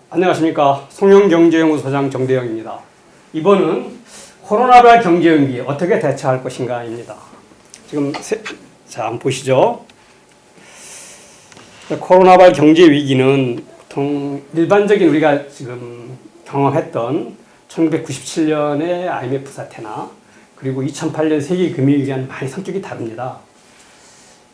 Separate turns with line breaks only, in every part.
안녕하십니까. 송영경제연구소장 정대영입니다. 이번은 코로나19 경제위기 어떻게 대처할 것인가입니다. 지금 한번 보시죠. 코로나19 경제위기는 보통 일반적인 우리가 지금 경험했던 1997년의 IMF 사태나 그리고 2008년 세계금융위기와는 많이 성격이 다릅니다.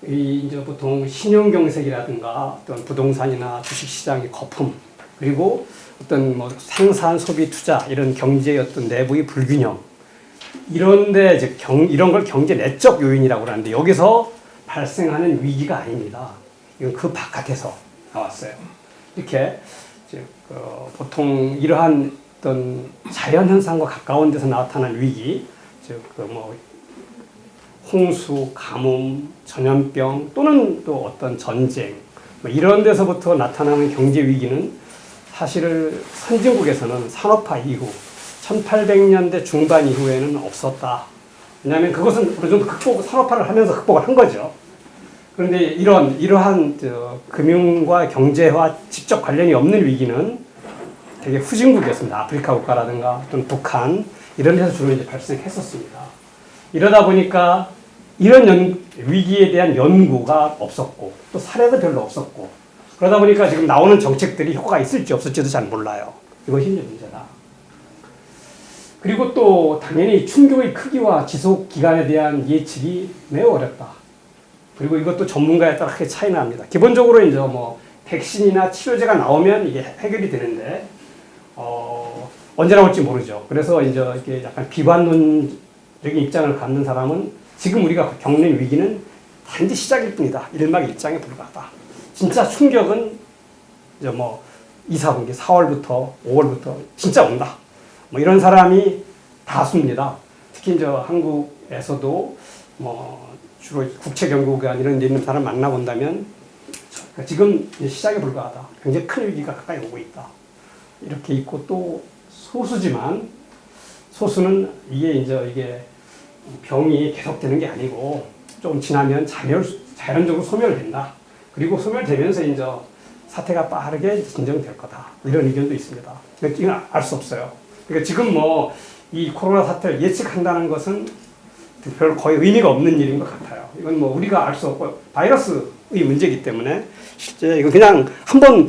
이제 보통 신용경색이라든가 어떤 부동산이나 주식시장의 거품, 그리고 어떤 뭐 생산, 소비, 투자 이런 경제의 어떤 내부의 불균형, 이런데 이제 이런 걸 경제 내적 요인이라고 하는데 여기서 발생하는 위기가 아닙니다. 이건 그 바깥에서 나왔어요. 이렇게 보통 이러한 어떤 자연 현상과 가까운 데서 나타난 위기, 홍수, 가뭄, 전염병 또는 또 어떤 전쟁 이런 데서부터 나타나는 경제 위기는 사실 선진국에서는 산업화 이후 1800년대 중반 이후에는 없었다. 왜냐하면 그것은 어느 정도 산업화를 하면서 극복을 한 거죠. 그런데 이러한 금융과 경제와 직접 관련이 없는 위기는 되게 후진국이었습니다. 아프리카 국가라든가 또는 북한 이런 데서 주로 이제 발생했었습니다. 이러다 보니까 이런 위기에 대한 연구가 없었고 또 사례도 별로 없었고 그러다 보니까 지금 나오는 정책들이 효과가 있을지 없을지도 잘 몰라요. 이것이 이제 문제다. 그리고 또 당연히 충격의 크기와 지속 기간에 대한 예측이 매우 어렵다. 그리고 이것도 전문가에 따라 크게 차이 납니다. 기본적으로 이제 뭐 백신이나 치료제가 나오면 이게 해결이 되는데 언제 나올지 모르죠. 그래서 이제 이렇게 약간 비관론적인 입장을 갖는 사람은 지금 우리가 겪는 위기는 단지 시작일 뿐이다. 일막일장에 불과하다. 진짜 충격은 이제 뭐 2, 4분기, 4월부터 5월부터 진짜 온다. 뭐 이런 사람이 다수입니다. 특히 이제 한국에서도 뭐 주로 국책연구관 이런 데 있는 사람 만나본다면 지금 시작에 불과하다. 굉장히 큰 위기가 가까이 오고 있다. 이렇게 있고 또 소수지만 소수는 이게 병이 계속되는 게 아니고 좀 지나면 자연적으로 소멸된다. 그리고 소멸되면서 이제 사태가 빠르게 진정될 거다. 이런 의견도 있습니다. 이건 알 수 없어요. 그러니까 지금 뭐 이 코로나 사태를 예측한다는 것은 별 거의 의미가 없는 일인 것 같아요. 이건 뭐 우리가 알 수 없고 바이러스의 문제이기 때문에 실제 이거 그냥 한번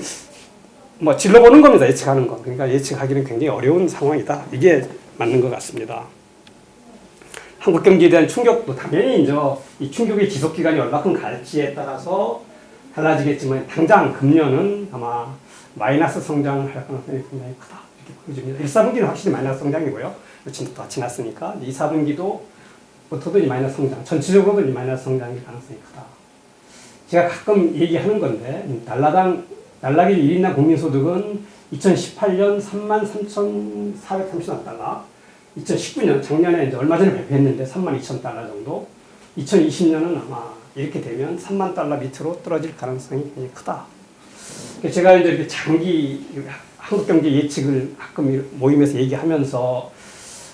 뭐 질러보는 겁니다. 예측하는 거. 그러니까 예측하기는 굉장히 어려운 상황이다. 이게 맞는 것 같습니다. 한국 경제에 대한 충격도 당연히 이제 이 충격의 지속 기간이 얼마큼 갈지에 따라서 달라지겠지만 당장 금년은 아마 마이너스 성장을 할 가능성이 굉장히 크다. 이렇게 보여집니다. 1, 4분기는 확실히 마이너스 성장이고요. 다 지났으니까 2, 4분기도 부터도 이 마이너스 성장, 전체적으로도 이 마이너스 성장의 가능성이 크다. 제가 가끔 얘기하는 건데 날라기 1인당 국민소득은 2018년 33,430원 달러, 2019년 작년에 이제 얼마 전에 발표했는데 32,000달러 정도, 2020년은 아마 이렇게 되면 3만 달러 밑으로 떨어질 가능성이 굉장히 크다. 제가 이제 이렇게 장기 한국 경제 예측을 가끔 모임에서 얘기하면서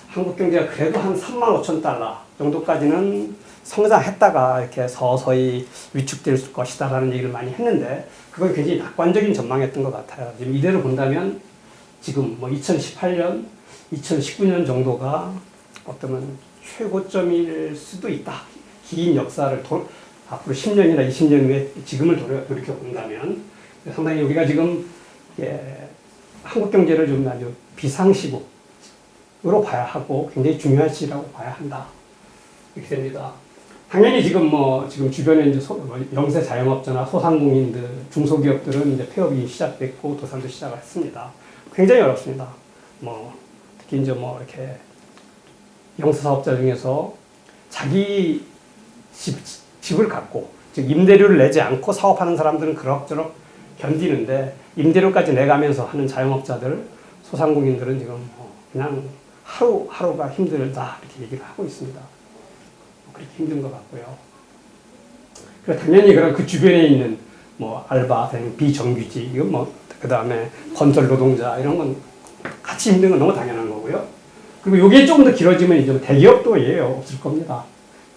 한국 경제가 그래도 한 3만 5천 달러 정도까지는 성장했다가 이렇게 서서히 위축될 것이다라는 얘기를 많이 했는데 그건 굉장히 낙관적인 전망이었던 것 같아요. 지금 이대로 본다면 지금 뭐 2018년, 2019년 정도가 어쩌면 최고점일 수도 있다. 긴 역사를 앞으로 10년이나 20년 후에 지금을 돌이켜 본다면 상당히 우리가 지금 한국 경제를 좀 아주 비상시국으로 봐야 하고 굉장히 중요한 시기라고 봐야 한다. 이렇게 됩니다. 당연히 지금 주변에 이제 영세 자영업자나 소상공인들, 중소기업들은 이제 폐업이 시작됐고 도산도 시작을 했습니다. 굉장히 어렵습니다. 특히 이제 이렇게 영세 사업자 중에서 자기 집을 갖고 즉 임대료를 내지 않고 사업하는 사람들은 그럭저럭 견디는데 임대료까지 내가면서 하는 자영업자들, 소상공인들은 지금 그냥 하루하루가 힘들다 이렇게 얘기를 하고 있습니다. 그렇게 힘든 것 같고요. 당연히 그 주변에 있는 알바, 비정규직, 그 다음에 건설 노동자 이런 건 같이 힘든 건 너무 당연한 거고요. 그리고 이게 조금 더 길어지면 이제 대기업도 없을 겁니다.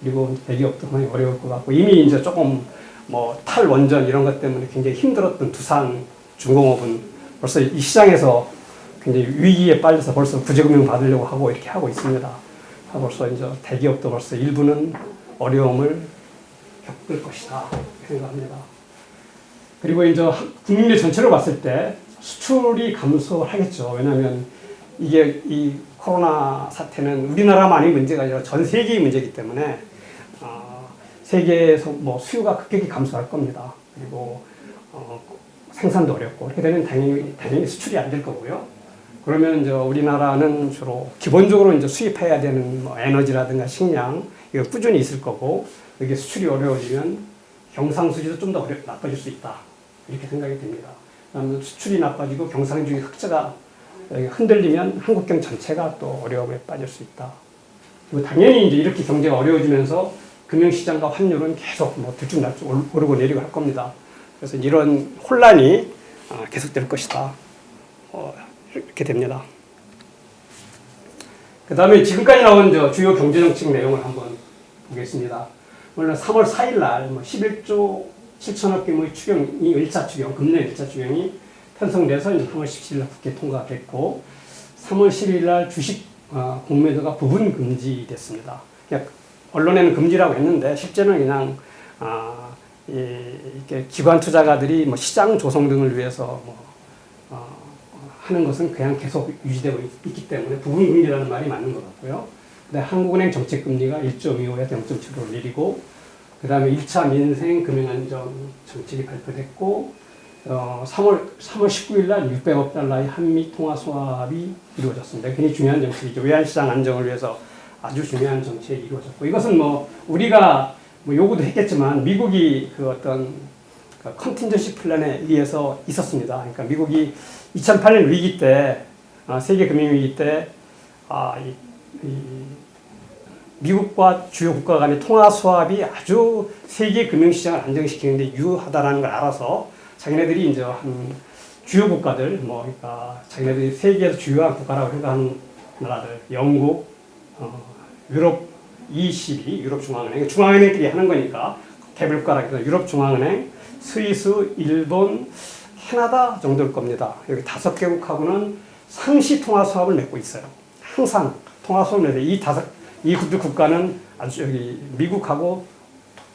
그리고 대기업도 많이 어려울 것 같고 이미 이제 조금 탈원전 이런 것 때문에 굉장히 힘들었던 두산 중공업은 벌써 이 시장에서 굉장히 위기에 빠져서 벌써 구제금융 받으려고 하고 이렇게 하고 있습니다. 벌써 이제 대기업도 벌써 일부는 어려움을 겪을 것이다 생각합니다. 그리고 이제 국민들 전체로 봤을 때 수출이 감소하겠죠. 왜냐하면 이게 이 코로나 사태는 우리나라만이 문제가 아니라 전 세계의 문제이기 때문에 세계에서 뭐 수요가 급격히 감소할 겁니다. 그리고 생산도 어렵고 이렇게 되면 당연히 수출이 안 될 거고요. 그러면 이제 우리나라는 주로 기본적으로 이제 수입해야 되는 뭐 에너지라든가 식량 이거 꾸준히 있을 거고 이게 수출이 어려워지면 경상수지도 좀 더 나빠질 수 있다 이렇게 생각이 됩니다. 그다음에 수출이 나빠지고 경상수지 흑자가 흔들리면 한국경 전체가 또 어려움에 빠질 수 있다. 그리고 당연히 이제 이렇게 경제가 어려워지면서 금융시장과 환율은 계속 뭐 들쭉날쭉 오르고 내리고 할 겁니다. 그래서 이런 혼란이 계속될 것이다. 이렇게 됩니다. 그 다음에 지금까지 나온 주요 경제정책 내용을 한번 보겠습니다. 물론 3월 4일 날 11조 7천억 규모의 추경이 1차 추경, 금년 1차 추경이 편성돼서 이제 3월 17일 날 국회 통과됐고 3월 10일 날 주식 공매도가 부분 금지됐습니다. 그냥 언론에는 금지라고 했는데 실제는 그냥 이렇게 기관 투자가들이 뭐 시장 조성 등을 위해서 하는 것은 그냥 계속 유지되고 있기 때문에 부분 금리라는 말이 맞는 것 같고요. 근데 한국은행 정책 금리가 1.25에서 0.75로 내리고 그다음에 1차 민생 금융안정 정책이 발표됐고 3월 19일 날 600억 달러의 한미 통화 수합이 이루어졌습니다. 굉장히 중요한 정책이죠. 외환시장 안정을 위해서 아주 중요한 정책이 이루어졌고 이것은 뭐 우리가 뭐 요구도 했겠지만 미국이 그 어떤 컨틴전시 플랜에 의해서 있었습니다. 그러니까 미국이 2008년 위기 때 세계 금융 위기 때 미국과 주요 국가 간의 통화 수합이 아주 세계 금융시장을 안정시키는 데 유효하다는 걸 알아서 자기네들이 이제 한 주요 국가들 그러니까 자기네들이 세계에서 주요한 국가라고 생각하는 나라들 영국, 유럽 ECB, 유럽 중앙은행, 중앙은행끼리 하는 거니까 개별국가라고 해서 유럽 중앙은행, 스위스, 일본, 캐나다 정도일 겁니다. 여기 5개국하고는 상시 통화 수합을 맺고 있어요. 항상 통화 수합을 맺어요. 이 국가는 아주 여기 미국하고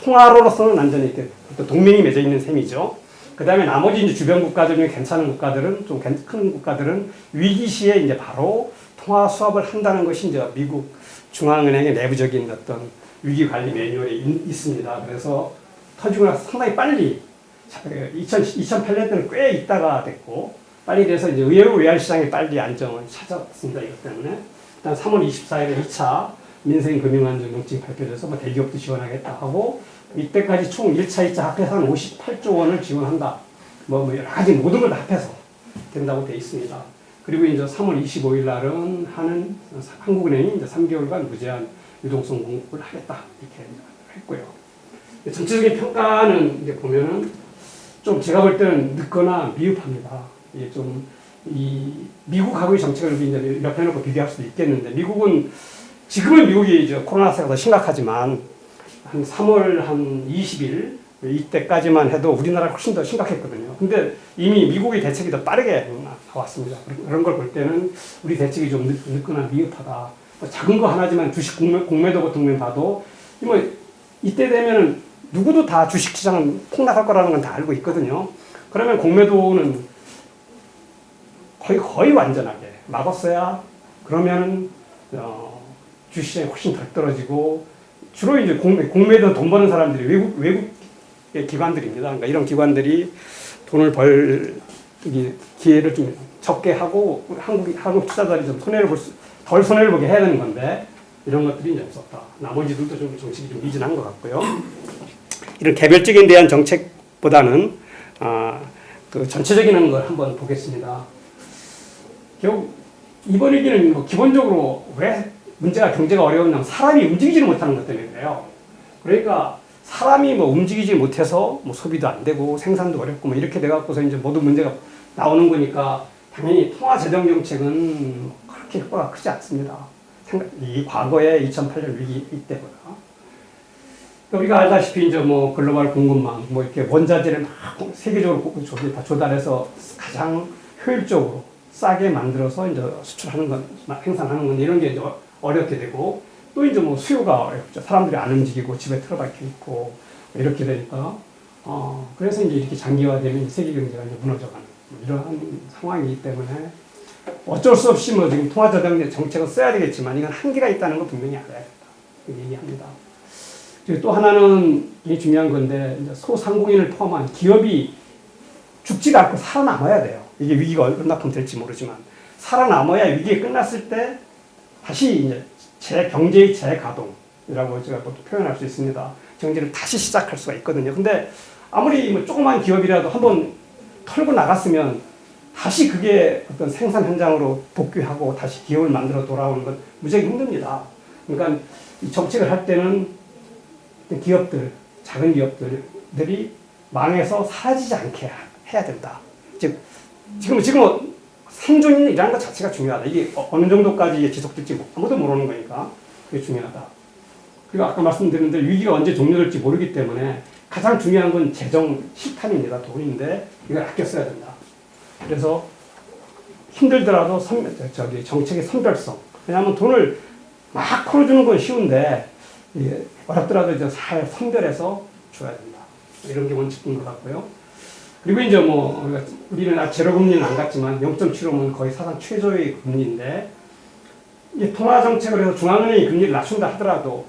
통화로서는 완전히 이렇게 동맹이 맺어 있는 셈이죠. 그 다음에 나머지 이제 주변 국가들 중에 괜찮은 국가들은 좀 큰 국가들은 위기 시에 이제 바로 통화 수합을 한다는 것이 이제 미국 중앙은행의 내부적인 어떤 위기 관리 매뉴얼에 있습니다. 그래서 터지고 나서 상당히 빨리 2008년 때는 꽤 있다가 됐고 빨리 돼서 이제 의외로 외환시장이 빨리 안정을 찾아왔습니다. 이것 때문에 일단 3월 24일에 2차 민생금융안정 정책이 발표돼서 뭐 대기업도 지원하겠다 하고 이때까지 총 1차, 2차 합해서 한 58조 원을 지원한다. 뭐 여러 가지 모든 걸 다 합해서 된다고 돼 있습니다. 그리고 이제 3월 25일 날은 한국은행이 이제 3개월간 무제한 유동성 공급을 하겠다 이렇게 했고요. 전체적인 평가는 이제 보면은 좀 제가 볼 때는 늦거나 미흡합니다. 이게 좀 미국하고의 정책을 이제 옆에 놓고 비교할 수도 있겠는데 지금은 미국이 이제 코로나 사태가 더 심각하지만 한 3월 한 20일 이때까지만 해도 우리나라가 훨씬 더 심각했거든요. 근데 이미 미국의 대책이 더 빠르게 나왔습니다. 그런 걸 볼 때는 우리 대책이 좀 늦거나 미흡하다. 작은 거 하나지만 주식 공매도 같은 거 봐도 뭐 이때 되면은 누구도 다 주식시장은 폭락할 거라는 건 다 알고 있거든요. 그러면 공매도는 거의 완전하게 막았어야 그러면은 주식시장이 훨씬 덜 떨어지고 주로 이제 공매도 돈 버는 사람들이 외국의 기관들입니다. 그러니까 이런 기관들이 돈을 벌 기회를 좀 적게 하고 한국 투자자들이 좀 덜 손해를 보게 해야 되는 건데 이런 것들이 이제 없었다. 나머지들도 좀 정책이 좀 미진한 것 같고요. 이런 개별적인 대한 정책보다는 그 전체적인 걸 한번 보겠습니다. 결국 이번 위기는 뭐 기본적으로 왜 경제가 어려웠냐면 사람이 움직이지를 못하는 것 때문에 그래요. 그러니까 사람이 뭐 움직이지 못해서 뭐 소비도 안 되고 생산도 어렵고 뭐 이렇게 돼갖고서 이제 모든 문제가 나오는 거니까 당연히 통화재정 정책은 그렇게 효과가 크지 않습니다. 이 과거의 2008년 위기 이때보다. 우리가 알다시피 이제 뭐 글로벌 공급망 뭐 이렇게 원자재를 막 세계적으로 다 조달해서 가장 효율적으로 싸게 만들어서 이제 수출하는 건, 생산하는 건 이런 게 이제 어렵게 되고, 또 이제 뭐 수요가 어렵죠. 사람들이 안 움직이고 집에 틀어박혀 있고 이렇게 되니까 그래서 이제 이렇게 장기화되면 세계 경제가 이제 무너져가는 이러한 상황이기 때문에 어쩔 수 없이 뭐 지금 통화저장 정책을 써야 되겠지만 이건 한계가 있다는 거 분명히 알아야겠다 이렇게 얘기합니다. 그리고 또 하나는 이게 중요한 건데 이제 소상공인을 포함한 기업이 죽지가 않고 살아남아야 돼요. 이게 위기가 얼마큼 될지 모르지만 살아남아야 위기가 끝났을 때 다시 이제 경제의 재가동이라고 제가 또 표현할 수 있습니다. 경제를 다시 시작할 수가 있거든요. 근데 아무리 뭐 조그만 기업이라도 한번 털고 나갔으면 다시 그게 어떤 생산 현장으로 복귀하고 다시 기업을 만들어 돌아오는 건 무지하게 힘듭니다. 그러니까 이 정책을 할 때는 기업들, 작은 기업들이 망해서 사라지지 않게 해야 된다. 즉, 지금 생존이라는 것 자체가 중요하다. 이게 어느 정도까지 지속될지 아무도 모르는 거니까 그게 중요하다. 그리고 아까 말씀드린 대로 위기가 언제 종료될지 모르기 때문에 가장 중요한 건 재정 실탄입니다. 돈인데 이걸 아껴 써야 된다. 그래서 힘들더라도 정책의 선별성. 왜냐하면 돈을 막 풀어주는 건 쉬운데 어렵더라도 이제 잘 선별해서 줘야 된다. 이런 게 원칙인 것 같고요. 그리고 이제 뭐 우리는 제로 금리는 안 갔지만 0.75면 거의 사상 최저의 금리인데 이 통화 정책을 해서 중앙은행이 금리를 낮춘다 하더라도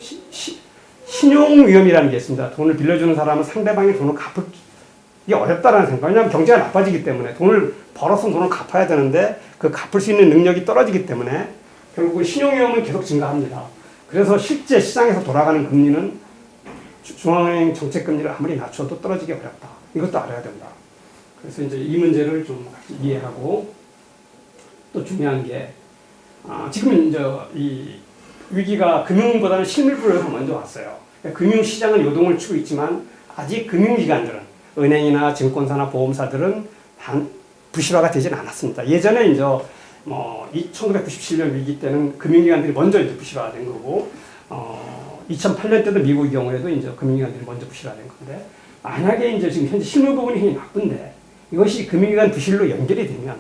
신용 위험이라는 게 있습니다. 돈을 빌려주는 사람은 상대방이 돈을 갚기 어렵다라는 생각. 왜냐하면 경제가 나빠지기 때문에 돈을 벌어서 돈을 갚아야 되는데 그 갚을 수 있는 능력이 떨어지기 때문에 결국은 신용 위험은 계속 증가합니다. 그래서 실제 시장에서 돌아가는 금리는 중앙은행 정책 금리를 아무리 낮춰도 떨어지기 어렵다. 이것도 알아야 된다. 그래서 이제 이 문제를 좀 이해하고 또 중요한 게 지금은 이제 이 위기가 금융보다는 실물부에서 먼저 왔어요. 그러니까 금융시장은 요동을 치고 있지만 아직 금융기관들은 은행이나 증권사나 보험사들은 부실화가 되지는 않았습니다. 예전에 이제 1997년 위기 때는 금융기관들이 먼저 이제 부실화가 된 거고 2008년 때도 미국의 경우에도 이제 금융기관들이 먼저 부실화된 건데 만약에 이제 지금 현재 실물 부분이 굉장히 나쁜데 이것이 금융기관 부실로 연결이 되면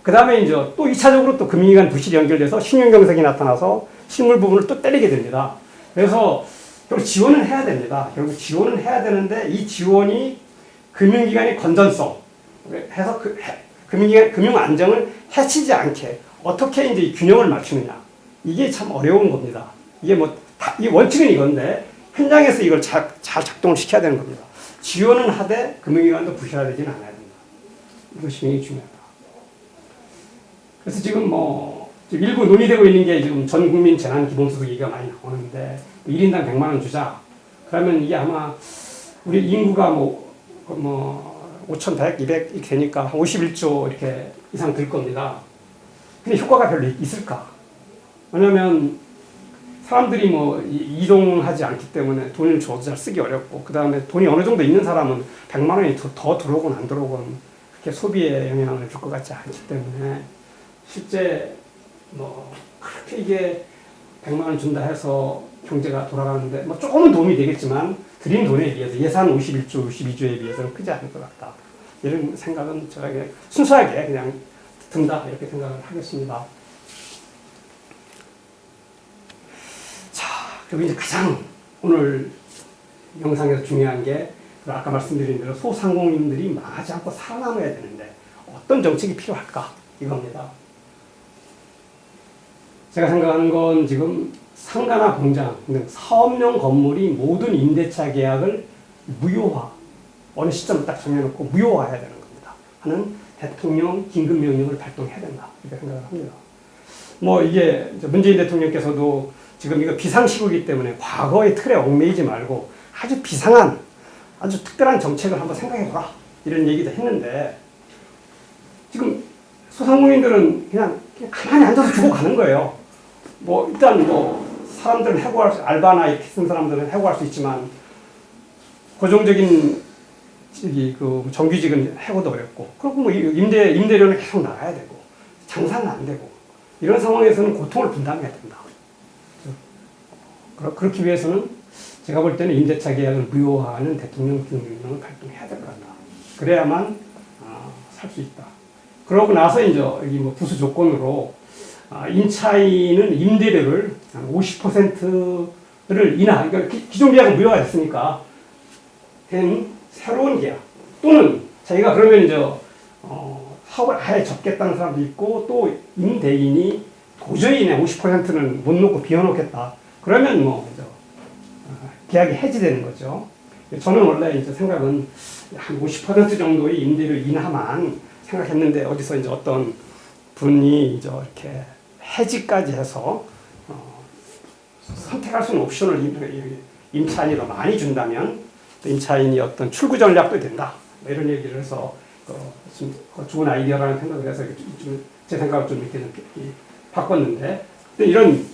그 다음에 이제 또 2차적으로 또 금융기관 부실이 연결돼서 신용경색이 나타나서 실물 부분을 또 때리게 됩니다. 그래서 결국 지원을 해야 됩니다. 결국 지원을 해야 되는데 이 지원이 금융기관의 건전성 해서 금융 안정을 해치지 않게 어떻게 이제 균형을 맞추느냐 이게 참 어려운 겁니다. 이게 이 원칙은 이건데 현장에서 이걸 잘 작동을 시켜야 되는 겁니다. 지원은 하되 금융기관도 부실화되지는 않아야 된다. 이것이 굉장히 중요하다. 그래서 지금 일부 논의되고 있는 게 지금 전 국민 재난 기본소득 얘기가 많이 나오는데 1인당 100만 원 주자. 그러면 이게 아마 우리 인구가 5,100, 200 이렇게 되니까 한 51조 이렇게 이상 들 겁니다. 근데 효과가 별로 있을까? 왜냐면 사람들이 이동하지 않기 때문에 돈을 줘도 잘 쓰기 어렵고 그 다음에 돈이 어느 정도 있는 사람은 100만 원이 더 들어오건 안 들어오건 그렇게 소비에 영향을 줄 것 같지 않기 때문에 실제 그렇게 이게 100만 원 준다 해서 경제가 돌아가는데 조금은 도움이 되겠지만 드린 돈에 비해서 예산 51조, 52조에 비해서는 크지 않을 것 같다. 이런 생각은 제가 순수하게 그냥 든다 이렇게 생각을 하겠습니다. 자, 그리고 이제 가장 오늘 영상에서 중요한 게 아까 말씀드린 대로 소상공인들이 망하지 않고 살아남아야 되는데 어떤 정책이 필요할까 이겁니다. 제가 생각하는 건 지금 상가나 공장 등 사업용 건물이 모든 임대차 계약을 무효화 어느 시점을 딱 정해놓고 무효화해야 되는 겁니다. 하는 대통령 긴급명령을 발동해야 된다 이렇게 생각을 합니다. 이게 문재인 대통령께서도 지금 이거 비상시국이기 때문에 과거의 틀에 얽매이지 말고 아주 비상한 아주 특별한 정책을 한번 생각해보라 이런 얘기도 했는데 지금 소상공인들은 그냥 가만히 앉아서 주고 가는 거예요. 일단 사람들은 알바나 이렇게 쓴 사람들은 해고할 수 있지만 고정적인 정규직은 해고도 어렵고 그리고 임대료는 계속 나가야 되고 장사는 안 되고 이런 상황에서는 고통을 분담해야 된다. 그렇기 위해서는 제가 볼 때는 임대차 계약을 무효화하는 대통령 기능을 발동해야 될 것 같다. 그래야만 살 수 있다. 그러고 나서 이제 여기 뭐 부수 조건으로 임차인은 임대료를 한 50%를 인하, 그러니까 기존 계약은 무효가 됐으니까 된 새로운 계약 또는 자기가 그러면 이제 사업을 아예 접겠다는 사람도 있고 또 임대인이 도저히 내 50%는 못 놓고 비워놓겠다. 그러면 뭐 이제 계약이 해지되는 거죠. 저는 원래 이제 생각은 한 50% 정도의 임대료 인하만 생각했는데 어디서 이제 어떤 분이 이제 이렇게 해지까지 해서 선택할 수 있는 옵션을 임차인이 많이 준다면 임차인이 어떤 출구 전략도 된다. 뭐 이런 얘기를 해서 좋은 아이디어라는 생각을 해서 제 생각을 좀 이렇게 바꿨는데 이런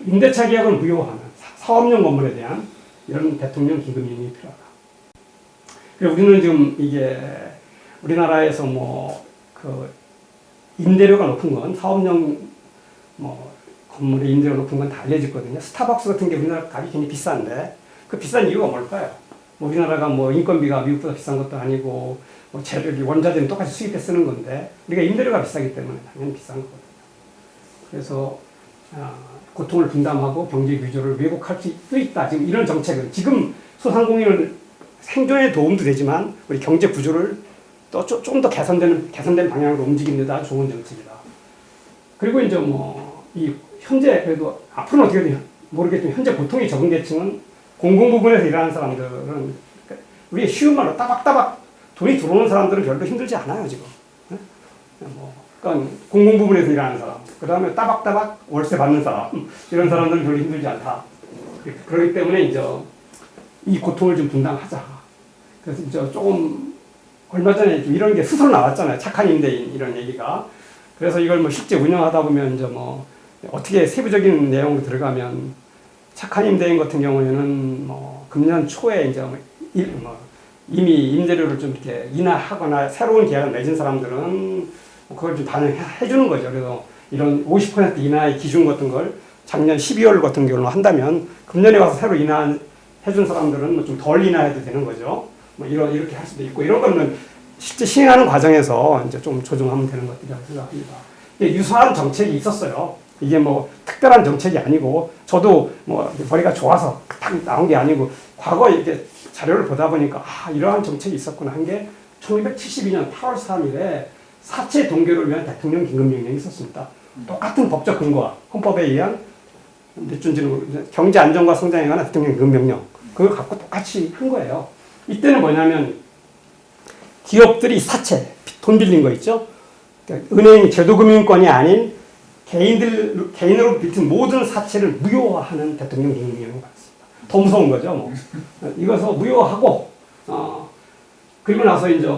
임대차 계약을 무효화하는 사업용 건물에 대한 이런 대통령 기금융이 필요하다. 그리고 우리는 지금 이게 우리나라에서 임대료가 높은 건 사업용 건물의 임대료가 높은 건 다 알려졌거든요. 스타벅스 같은 게 우리나라 값이 굉장히 비싼데 그 비싼 이유가 뭘까요? 우리나라가 인건비가 미국보다 비싼 것도 아니고 재료비 원자재는 똑같이 수입해 쓰는 건데 우리가 임대료가 비싸기 때문에 당연히 비싼 거거든요. 그래서 고통을 분담하고 경제 규조를 왜곡할 수도 있다. 지금 이런 정책은 지금 소상공인을 생존에 도움도 되지만 우리 경제 구조를 또 좀 더 개선된 방향으로 움직이는 데 아주 좋은 정책이다. 그리고 이제 이 현재 그래도 앞으로는 어떻게 될지 모르겠지만 현재 고통이 적은 계층은 공공 부분에서 일하는 사람들은 우리 쉬운 말로 따박따박 돈이 들어오는 사람들은 별로 힘들지 않아요 지금. 그러니까 공공 부분에서 일하는 사람, 그 다음에 따박따박 월세 받는 사람 이런 사람들은 별로 힘들지 않다. 그렇기 때문에 이제 이 고통을 좀 분담하자. 그래서 이제 조금 얼마 전에 이런 게 스스로 나왔잖아요. 착한 임대인 이런 얘기가. 그래서 이걸 실제 운영하다 보면 이제 어떻게 세부적인 내용으로 들어가면 착한 임대인 같은 경우에는 금년 초에 이제 이미 임대료를 좀 이렇게 인하하거나 새로운 계약을 맺은 사람들은 그걸 좀 반영해 주는 거죠. 그래서 이런 50% 인하의 기준 같은 걸 작년 12월 같은 경우로 한다면 금년에 와서 새로 인하해 준 사람들은 좀 덜 인하해도 되는 거죠. 이렇게 할 수도 있고 이런 거는 실제 시행하는 과정에서 이제 좀 조정하면 되는 것들이라고 생각합니다. 유사한 정책이 있었어요. 이게 특별한 정책이 아니고 저도 머리가 좋아서 딱 나온 게 아니고 과거 이렇게 자료를 보다 보니까 이러한 정책이 있었구나 한 게 1972년 8월 3일에 사채 동결을 위한 대통령 긴급명령이 있었습니다. 똑같은 법적 근거와 헌법에 의한 몇 준지는 경제 안정과 성장에 관한 대통령 긴급명령 그걸 갖고 똑같이 한 거예요. 이때는 뭐냐면 기업들이 사채 돈 빌린 거 있죠. 그러니까 은행 제도금융권이 아닌 개인으로 빌린 모든 사채를 무효화하는 대통령 긴급명령을 받았습니다. 더 무서운 거죠. 이것을 무효화하고 그리고 나서 이제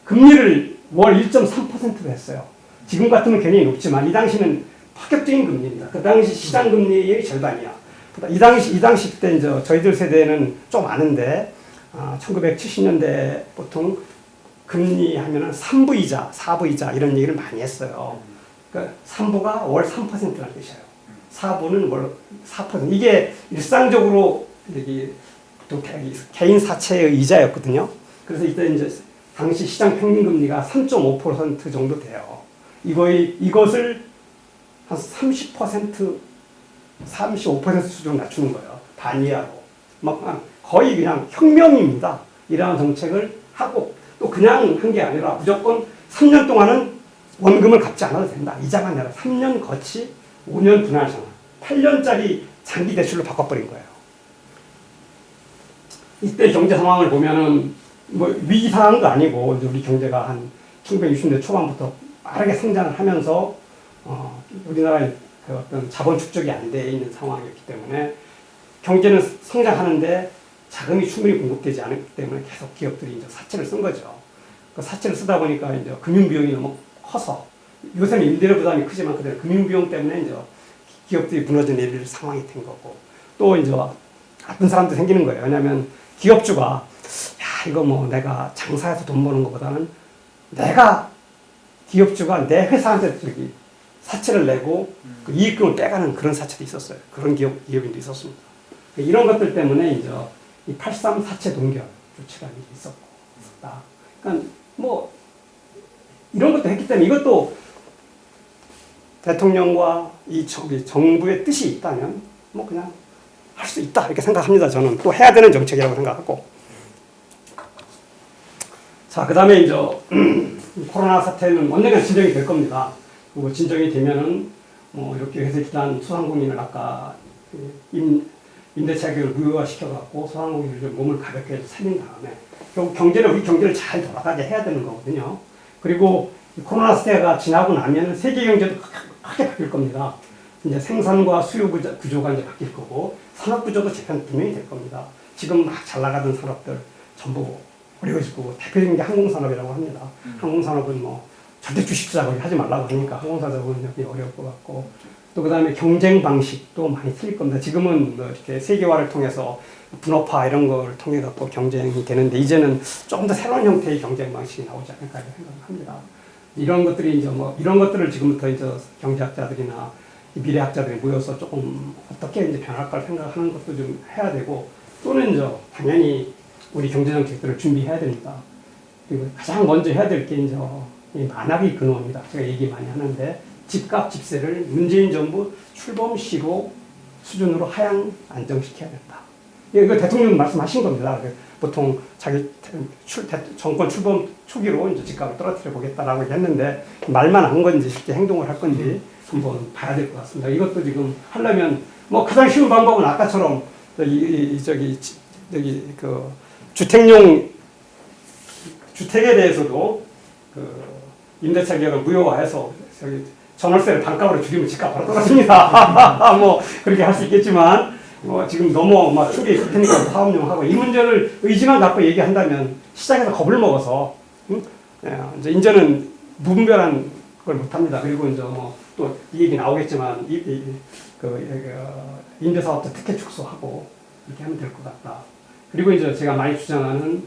금리를 월 1.3%로 했어요. 지금 같으면 굉장히 높지만 이 당시는 파격적인 금리입니다. 그 당시 시장 금리의 절반이야. 이 당시 때 이제 저희들 세대는 좀 아는데 1970년대 보통 금리 하면은 3부이자, 4부이자 이런 얘기를 많이 했어요. 그러니까 3부가 월 3%라는 뜻이에요. 4부는 월 4%. 이게 일상적으로 여기 보통 개인 사채의 이자였거든요. 그래서 이때 이제 당시 시장 평균 금리가 3.5% 정도 돼요. 이것을 한 30%, 35% 수준 낮추는 거예요. 반 이하로. 거의 그냥 혁명입니다. 이러한 정책을 하고 또 그냥 한 게 아니라 무조건 3년 동안은 원금을 갚지 않아도 된다. 이자만 내라. 3년 거치 5년 분할상환. 8년짜리 장기 대출로 바꿔버린 거예요. 이때 경제 상황을 보면은 위기 상황도 아니고 우리 경제가 한 1960년대 초반부터 빠르게 성장을 하면서 우리나라의 어떤 자본 축적이 안 돼 있는 상황이었기 때문에 경제는 성장하는데 자금이 충분히 공급되지 않았기 때문에 계속 기업들이 이제 사채를 쓴 거죠. 그 사채를 쓰다 보니까 이제 금융 비용이 너무 커서 요새는 임대료 부담이 크지만 그대로 금융 비용 때문에 이제 기업들이 무너져 내릴 상황이 된 거고 또 이제 나쁜 사람도 생기는 거예요. 왜냐하면 기업주가 이거 내가 장사해서 돈 버는 것보다는 내가 기업주가 내 회사한테 사채를 내고 그 이익금을 빼가는 그런 사채도 있었어요. 그런 기업인도 있었습니다. 이런 것들 때문에 이제 이 83 사채 동결 조치라는 게 있었다. 그러니까 이런 것도 했기 때문에 이것도 대통령과 이 정부의 뜻이 있다면 뭐 그냥 할 수 있다 이렇게 생각합니다. 저는 또 해야 되는 정책이라고 생각하고. 자, 그 다음에 이제 코로나 사태는 언젠가 진정이 될 겁니다. 그리고 진정이 되면은 뭐 이렇게 해서 일단 소상공인을 아까 임대차 계획을 무효화시켜갖고 소상공인을 좀 몸을 가볍게 살린 다음에 결국 경제는 우리 경제를 잘 돌아가게 해야 되는 거거든요. 그리고 코로나 사태가 지나고 나면 세계 경제도 크게 바뀔 겁니다. 이제 생산과 수요 구조가 이제 바뀔 거고 산업 구조도 재편 분명히 될 겁니다. 지금 막 잘 나가던 산업들 전부 어려워질 거고 대표적인 게 항공산업이라고 합니다. 항공산업은 뭐 절대 주식 투자를 하지 말라고 하니까 항공산업은 어려울 것 같고 또 그다음에 경쟁 방식도 많이 틀릴 겁니다. 지금은 뭐 이렇게 세계화를 통해서 분업화 이런 걸 통해 갖고 경쟁이 되는데 이제는 조금 더 새로운 형태의 경쟁 방식이 나오지 않을까 생각합니다. 이런 것들이 이제 뭐 이런 것들을 지금부터 이제 경제학자들이나 미래학자들이 모여서 조금 어떻게 이제 변할까 생각하는 것도 좀 해야 되고 또는 이제 당연히 우리 경제정책들을 준비해야 됩니다. 그리고 가장 먼저 해야 될 게 이제 만학의 근원입니다. 제가 얘기 많이 하는데 집값, 집세를 문재인 정부 출범 시로 수준으로 하향 안정시켜야 된다. 이거 대통령 말씀하신 겁니다. 보통 자기 정권 출범 초기로 이제 집값을 떨어뜨려 보겠다라고 했는데 말만 한 건지 실제 행동을 할 건지 한번 봐야 될 것 같습니다. 이것도 지금 하려면 뭐 가장 쉬운 방법은 아까처럼 저기 그 주택용 주택에 대해서도 그 임대차 계약을 무효화해서 저기 전월세를 반값으로 줄이면 집값 바로 떨어집니다. 뭐 그렇게 할 수 있겠지만 지금 너무 막 크게 있을 테니까 사업용하고 이 문제를 의지만 갖고 얘기한다면 시장에서 겁을 먹어서 이제는 무분별한 걸 못합니다. 그리고 이제 뭐 또 이 얘기 나오겠지만 임대사업도 특혜 축소하고 이렇게 하면 될 것 같다. 그리고 이제 제가 많이 주장하는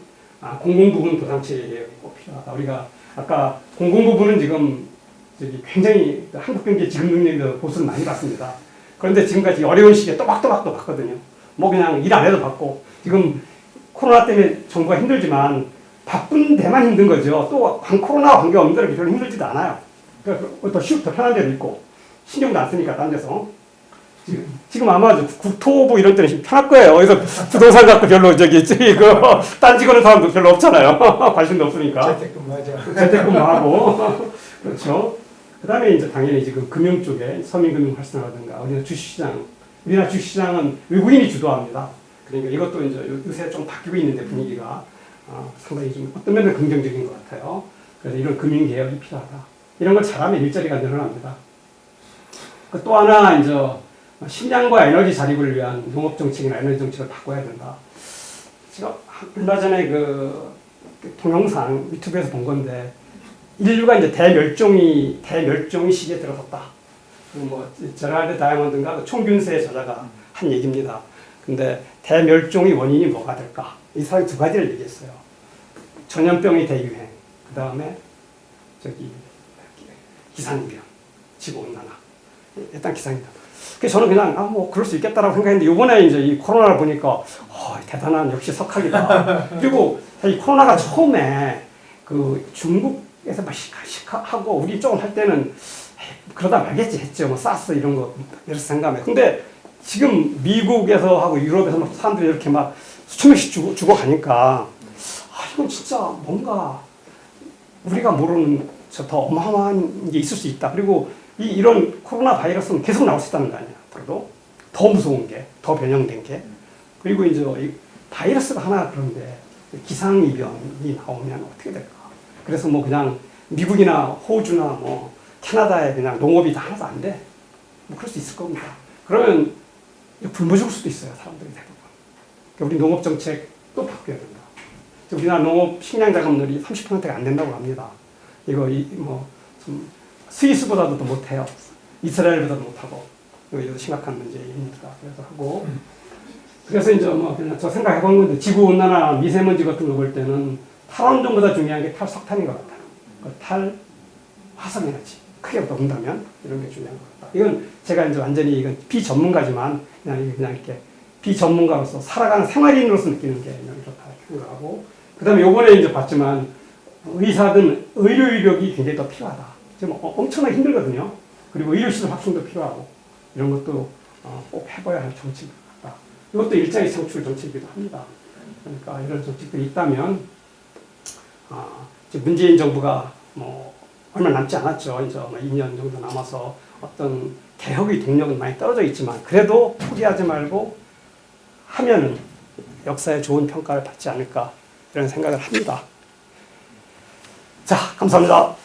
공공부문 보상체계가 꼭 필요하다. 우리가 아까 공공부문은 지금 굉장히 한국 경제 지급 능력이 보수를 많이 받습니다. 그런데 지금까지 어려운 시기에 또박또박 받거든요. 뭐 그냥 일 안 해도 받고 지금 코로나 때문에 정부가 힘들지만 바쁜 데만 힘든 거죠. 또 코로나와 관계없는 데는 별로 힘들지도 않아요. 그러니까 더 편한 데도 있고 신경도 안 쓰니까 딴 데서 지금 아마 국토부 이런 때는 편할 거예요. 그래서 부동산 갖고 별로 딴 직원은 사람도 별로 없잖아요. 관심도 없으니까.
재택근무하죠.
재택근무하고 그렇죠. 그다음에 이제 당연히 지금 금융 쪽에 서민금융 활성화라든가 우리나라 주식시장은 외국인이 주도합니다. 그러니까 이것도 이제 요새 좀 바뀌고 있는데 분위기가 상당히 좀 어떤 면은 긍정적인 것 같아요. 그래서 이런 금융 개혁이 필요하다. 이런 걸 잘하면 일자리가 늘어납니다. 또 하나 이제 식량과 에너지 자립을 위한 농업 정책이나 에너지 정책을 바꿔야 된다. 제가 얼마 전에 그 동영상 유튜브에서 본 건데 인류가 이제 대멸종이 시기에 들어섰다. 뭐 제랄드 다이아몬드인가 총균세의 저자가 한 얘기입니다. 근데 대멸종의 원인이 뭐가 될까? 이 사람이 두 가지를 얘기했어요. 전염병의 대유행, 그 다음에 기상이변, 지구온난화. 일단 기상이변. 그래서 저는 그냥 뭐 그럴 수 있겠다라고 생각했는데 이번에 이제 이 코로나를 보니까 대단한 역시 석학이다. 그리고 이 코로나가 처음에 그 중국에서 막 하고 우리 조금 할 때는 그러다 말겠지 했죠. 뭐 사스 이런 거 이렇게 생각해. 근데 지금 미국에서 하고 유럽에서 막 사람들이 이렇게 막 수천 명씩 죽어 가니까 이건 진짜 뭔가 우리가 모르는 더 어마어마한 게 있을 수 있다. 그리고 이런 코로나 바이러스는 계속 나올 수 있다는 거 아니야. 앞으로도 더 무서운 게, 더 변형된 게. 그리고 이제 이 바이러스가 하나 그런데 기상이변이 나오면 어떻게 될까? 그래서 뭐 그냥 미국이나 호주나 뭐 캐나다에 그냥 농업이 다 하나도 안 돼. 뭐 그럴 수 있을 겁니다. 그러면 굶어 죽을 수도 있어요. 사람들이 대부분. 그러니까 우리 농업 정책도 바뀌어야 된다. 우리나라 농업 식량 자금률이 30%가 안 된다고 합니다. 이거 스위스보다도 더 못해요. 이스라엘보다도 못하고 이거 심각한 문제입니다. 그래서 하고 그래서 이제 뭐 그냥 저 생각해 본 건데 지구 온난화 미세먼지 같은 거 볼 때는 탈원전보다 중요한 게 탈석탄인 것 같아요. 탈화석에너지 크게 본다면 이런 게 중요한 것 같다. 이건 제가 이제 완전히 이건 비전문가지만 그냥 이렇게 비전문가로서 살아가는 생활인으로서 느끼는 게 이렇다 생각하고 그다음에 요번에 이제 봤지만 의사든 의료 인력이 굉장히 더 필요하다. 지금 엄청나게 힘들거든요. 그리고 의료시설 확충도 필요하고 이런 것도 꼭 해봐야 할 정책 같다. 이것도 일자리 창출 정책이기도 합니다. 그러니까 이런 정책들이 있다면 문재인 정부가 뭐 얼마 남지 않았죠. 이제 2년 정도 남아서 어떤 개혁의 동력은 많이 떨어져 있지만 그래도 포기하지 말고 하면은 역사에 좋은 평가를 받지 않을까 이런 생각을 합니다. 자, 감사합니다.